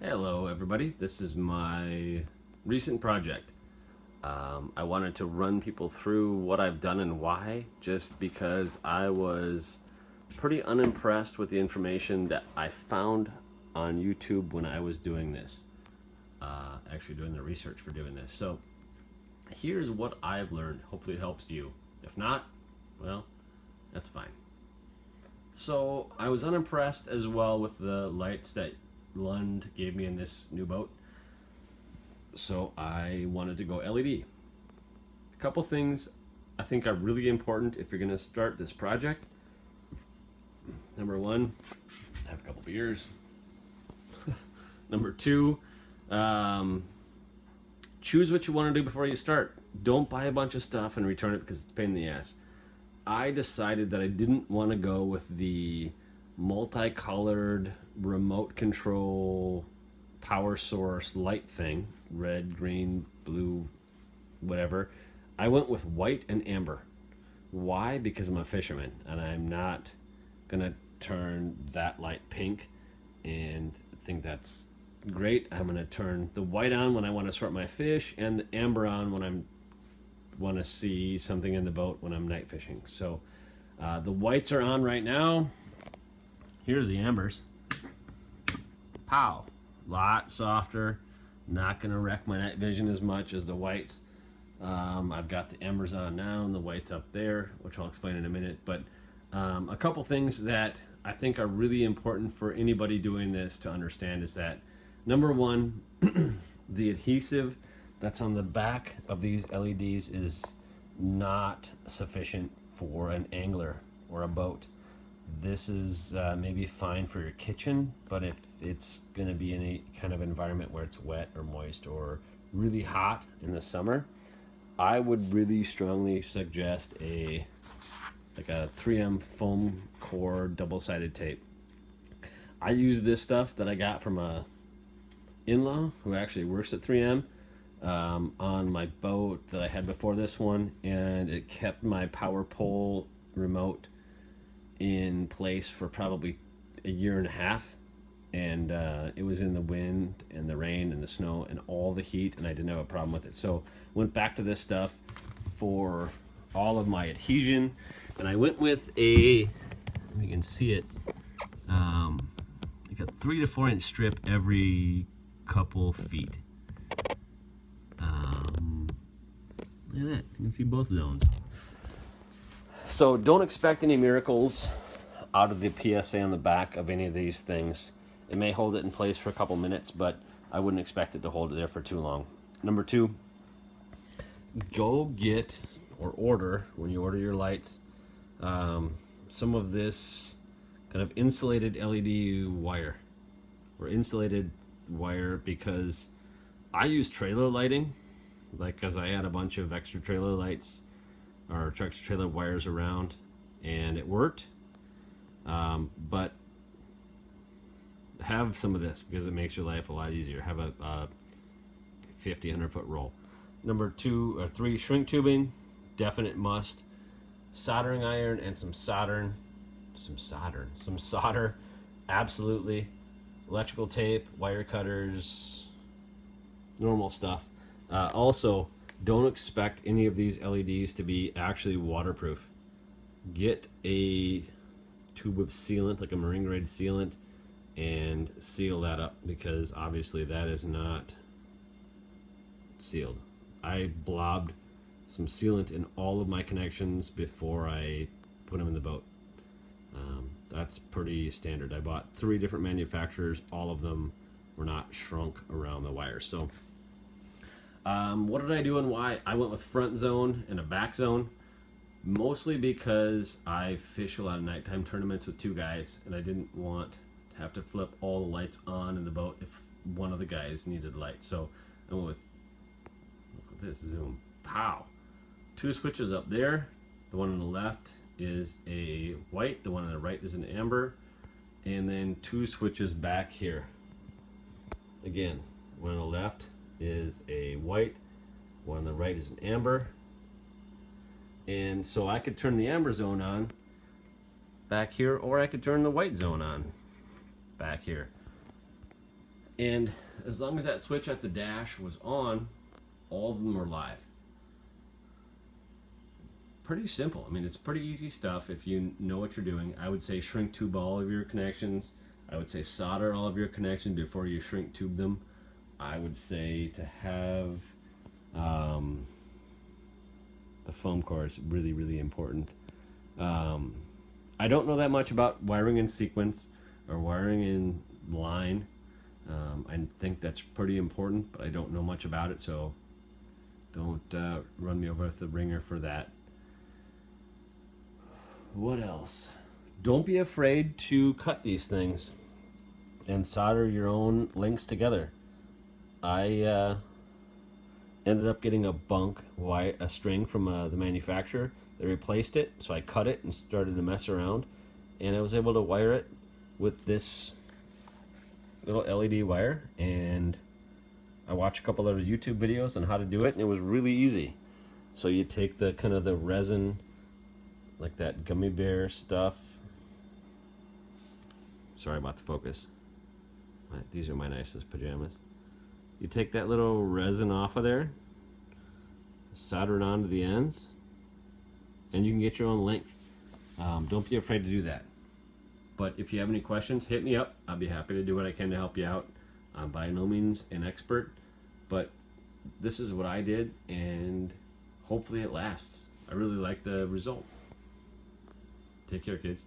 Hello everybody, this is my recent project. I wanted to run people through what I've done and why, just because I was pretty unimpressed with the information that I found on YouTube when I was doing this. Actually doing the research for doing this. So here's what I've learned. Hopefully it helps you. If not, well, that's fine. So I was unimpressed as well with the lights that Lund gave me in this new boat. So I wanted to go LED. A couple things I think are really important if you're going to start this project. Number one, have a couple beers. Number two, um, choose what you want to do before you start. Don't buy a bunch of stuff and return it because it's a pain in the ass. I decided that I didn't want to go with the multicolored remote control power source light thing, red, green, blue, whatever. I went with white and amber. Why? Because I'm a fisherman and I'm not gonna turn that light pink and think that's great. I'm gonna turn the white on when I want to sort my fish and the amber on when I'm want to see something in the boat when I'm night fishing. So the whites are on right now. Here's the ambers. Pow! Lot softer. Not gonna wreck my night vision as much as the whites. I've got the embers on now and the whites up there, which I'll explain in a minute. But a couple things that I think are really important for anybody doing this to understand is that number one, the adhesive that's on the back of these LEDs is not sufficient for an angler or a boat. This is maybe fine for your kitchen, but if it's going to be any kind of environment where it's wet or moist or really hot in the summer, I would really strongly suggest a 3M foam core double-sided tape. I use this stuff that I got from a in-law who actually works at 3M on my boat that I had before this one, and it kept my power pole remote in place for probably a year and a half. And it was in the wind and the rain and the snow and all the heat, and I didn't have a problem with it. So went back to this stuff for all of my adhesion, and I went with a, you can see it, like a 3 to 4 inch strip every couple feet. Look at that, you can see both zones. So don't expect any miracles out of the PSA on the back of any of these things. It may hold it in place for a couple minutes, but I wouldn't expect it to hold it there for too long. Number two, go get or order, when you order your lights, some of this kind of insulated LED wire or insulated wire, because I use trailer lighting, like because I had a bunch of extra trailer lights or extra trailer wires around, and it worked. But have some of this because it makes your life a lot easier. Have a 50, 100-foot roll. Number 2 or 3, shrink tubing, definite must. Soldering iron and some solder, absolutely. Electrical tape, wire cutters, normal stuff. Also, don't expect any of these LEDs to be actually waterproof. Get a tube of sealant, like a marine grade sealant, and seal that up, because obviously that is not sealed. I blobbed some sealant in all of my connections before I put them in the boat. That's pretty standard. I bought 3 different manufacturers. All of them were not shrunk around the wires. So what did I do and why? I went with front zone and a back zone, mostly because I fish a lot of nighttime tournaments with 2 guys, and I didn't want to have to flip all the lights on in the boat if one of the guys needed light. So I went with, look at this zoom, pow, 2 switches up there. The one on the left is a white, the one on the right is an amber, and then 2 switches back here. Again, one on the left is a white, one on the right is an amber. And so I could turn the amber zone on back here, or I could turn the white zone on back here. And as long as that switch at the dash was on, all of them were live. Pretty simple. I mean, it's pretty easy stuff if you know what you're doing. I would say shrink tube all of your connections. I would say solder all of your connections before you shrink tube them. I would say to have the foam core is really, really important. I don't know that much about wiring in sequence or wiring in line. I think that's pretty important, but I don't know much about it, so don't run me over with the ringer for that. What else? Don't be afraid to cut these things and solder your own links together. I ended up getting a string from the manufacturer. They replaced it, so I cut it and started to mess around, and I was able to wire it with this little LED wire. And I watched a couple other YouTube videos on how to do it, and it was really easy. So you take the kind of the resin, like that gummy bear stuff. Sorry about the focus. These are my nicest pajamas. You take that little resin off of there, solder it onto the ends, and you can get your own length. Don't be afraid to do that. But if you have any questions, hit me up. I'll be happy to do what I can to help you out. I'm by no means an expert, but this is what I did, and hopefully it lasts. I really like the result. Take care, kids.